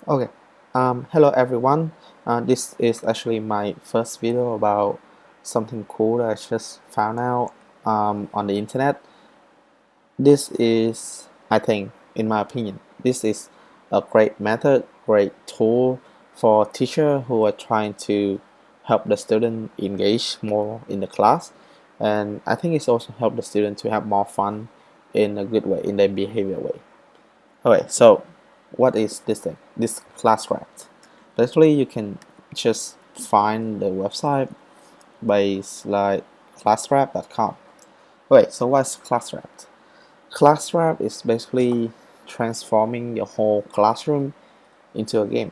Okay. Hello everyone. This is actually my first video about something cool that I just found out on the internet. This is, I think, in my opinion, this is a great method, great tool for teacher who are trying to help the student engage more in the class, and I think it's also help the student to have more fun in a good way, in their behavior way. Okay, so what is this thing? This ClassCraft. Basically, you can just find the website by like classcraft.com. Okay, so what's ClassCraft? ClassCraft is basically transforming your whole classroom into a game.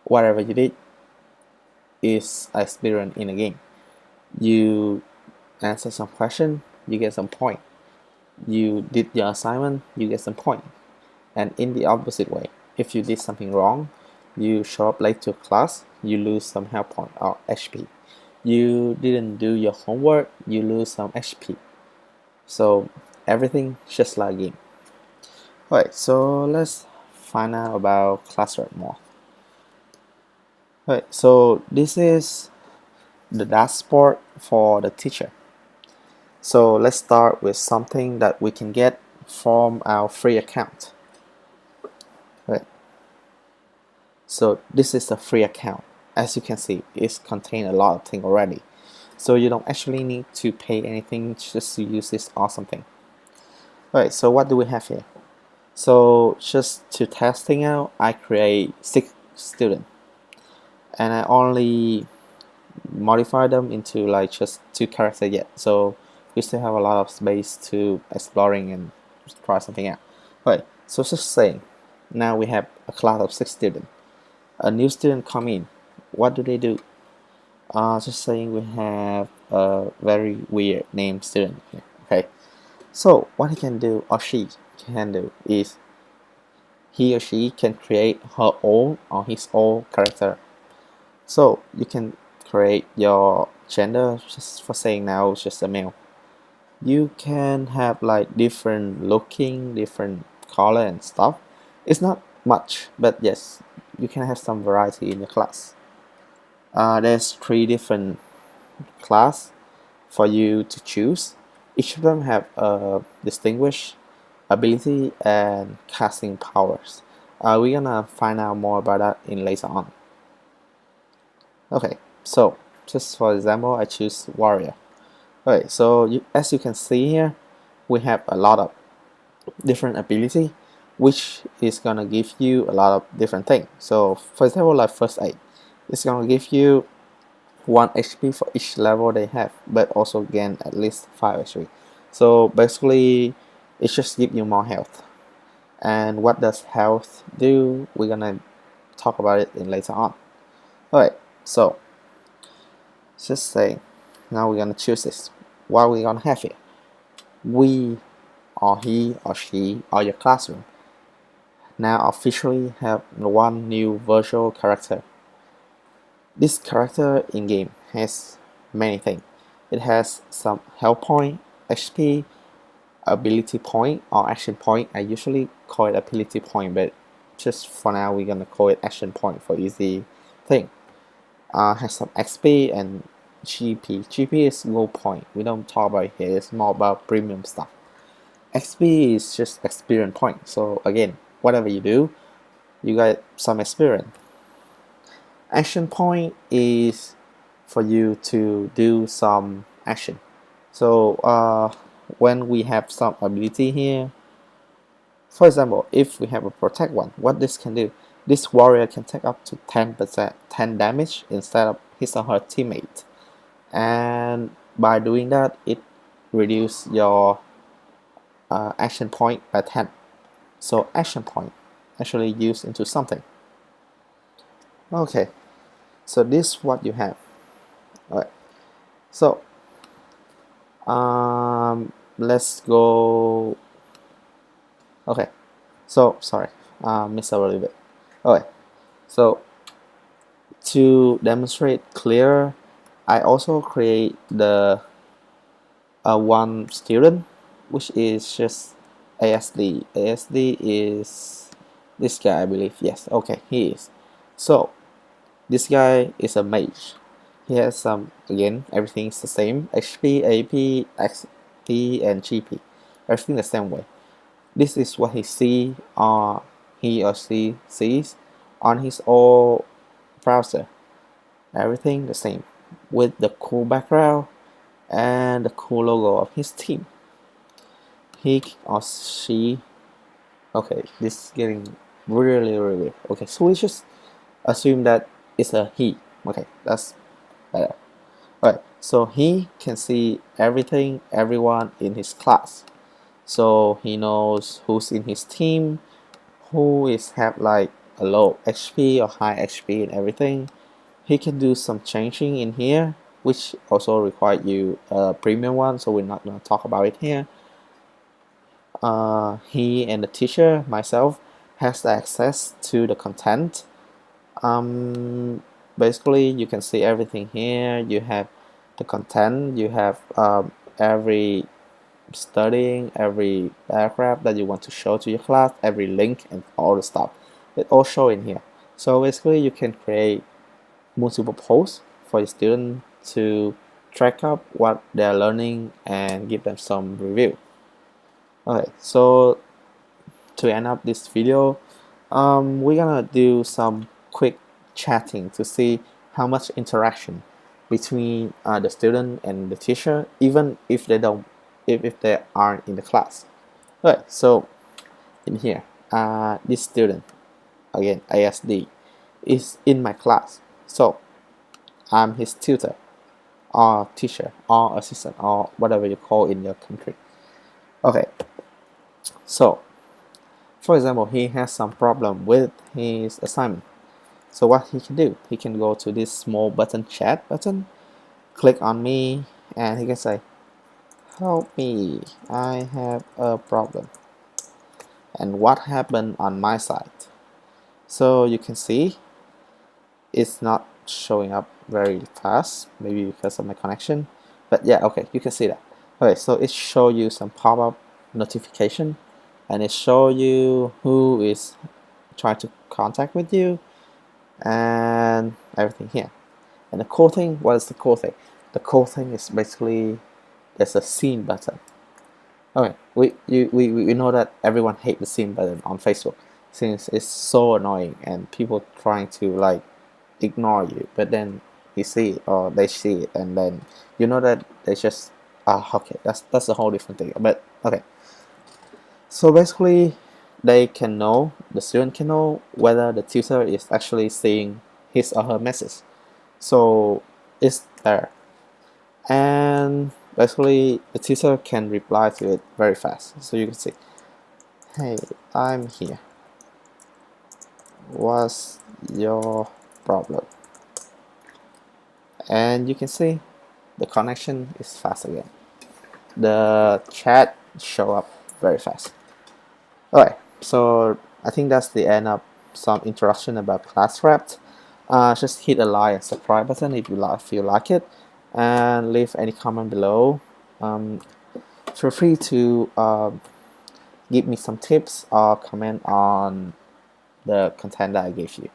Whatever you did is experience in a game. You answer some question, you get some point. You did your assignment, you get some point. And in the opposite way, if you did something wrong, you show up late to class, you lose some health point or HP. You didn't do your homework, you lose some HP. So everything just like a game. Alright, so let's find out about ClassWork more. Alright, so this is the dashboard for the teacher. So let's start with something that we can get from our free account. Right. So this is a free account. As you can see, it contains a lot of things already. So you don't actually need to pay anything just to use this awesome thing. Alright, so what do we have here? So just to testing out, I create 6 students. And I only modify them into like just 2 characters yet. So we still have a lot of space to exploring and try something out. Alright, so just saying, now we have a class of 6 students. A new student come in. What do they do? Just saying we have a very weird name student here. Okay, so what he can do or she can do is he or she can create her own or his own character. So you can create your gender, just for saying now it's just a male. You can have like different looking, different color and stuff. It's not much, but yes, you can have some variety in your class. There's 3 different class for you to choose. Each of them have a distinguished ability and casting powers. We're gonna find out more about that in later on. Okay, so just for example, I choose warrior. Okay, so as you can see here, we have a lot of different ability, which is gonna give you a lot of different things. So for example, like first aid, it's gonna give you 1 HP for each level they have, but also gain at least 5 HP. So basically, it just gives you more health. And what does health do? We're gonna talk about it in later on. Alright, so just say now we're gonna choose this. What we're gonna have here? We or he or she or your classroom now officially have 1 new virtual character. This character in game has many things. It has some health point, HP, ability point or action point. I usually call it ability point, but just for now we're gonna call it action point for easy thing. Has some XP and GP. GP is gold point. We don't talk about it here. It's more about premium stuff. XP is just experience point. So again, whatever you do, you get some experience. Action point is for you to do some action. So when we have some ability here, for example, if we have a protect one, what this can do, this warrior can take up to 10 damage instead of his or her teammate, and by doing that it reduces your action point by 10. So action point actually used into something. Okay, so this is what you have. Alright, so let's go. Okay, so sorry, missed a little bit. Okay, so to demonstrate clear, I also create the 1 student, which is just ASD. ASD is This guy, I believe, yes, okay, he is. So this guy is a mage. He has some, again, everything's the same, HP, AP, XP, and GP. Everything the same way. This is what he or she sees on his old browser. Everything the same, with the cool background and the cool logo of his team. He or she, okay, this is getting really weird. Okay, so we just assume that it's a he. Okay, that's better. Alright, so he can see everything, everyone in his class. So he knows who's in his team, who is have like a low HP or high HP and everything. He can do some changing in here, which also require you a premium one, so we're not going to talk about it here. He and the teacher, myself, has access to the content. Basically, you can see everything here. You have the content, you have every studying, every paragraph that you want to show to your class, every link and all the stuff. It all show in here. So basically, you can create multiple posts for your student to track up what they're learning and give them some review. Okay, so to end up this video, we're gonna do some quick chatting to see how much interaction between the student and the teacher, even if they don't, if they aren't in the class. Okay, so in here, this student, again ASD, is in my class, so I'm his tutor or teacher or assistant or whatever you call in your country. Okay, so for example, he has some problem with his assignment. So what he can do, he can go to this small button, chat button, click on me, and he can say, help me, I have a problem. And what happened on my side? So you can see it's not showing up very fast, maybe because of my connection, but yeah, okay, you can see that. Okay, so it show you some pop-up notification, and it show you who is trying to contact with you and everything here. And the cool thing, what is the cool thing? The cool thing is basically there's a scene button. Okay, we know that everyone hates the scene button on Facebook since it's so annoying and people trying to like ignore you, but then you see it or they see it and then you know that they just okay, that's a whole different thing. But okay, so basically they can know, the student can know whether the tutor is actually seeing his or her message. So it's there, and basically the teacher can reply to it very fast. So you can see, hey, I'm here, what's your problem? And you can see the connection is fast again, the chat show up very fast. Alright, so I think that's the end of some introduction about ClassCraft. Just hit a like and subscribe button if you like it, and leave any comment below. Feel free to give me some tips or comment on the content that I gave you.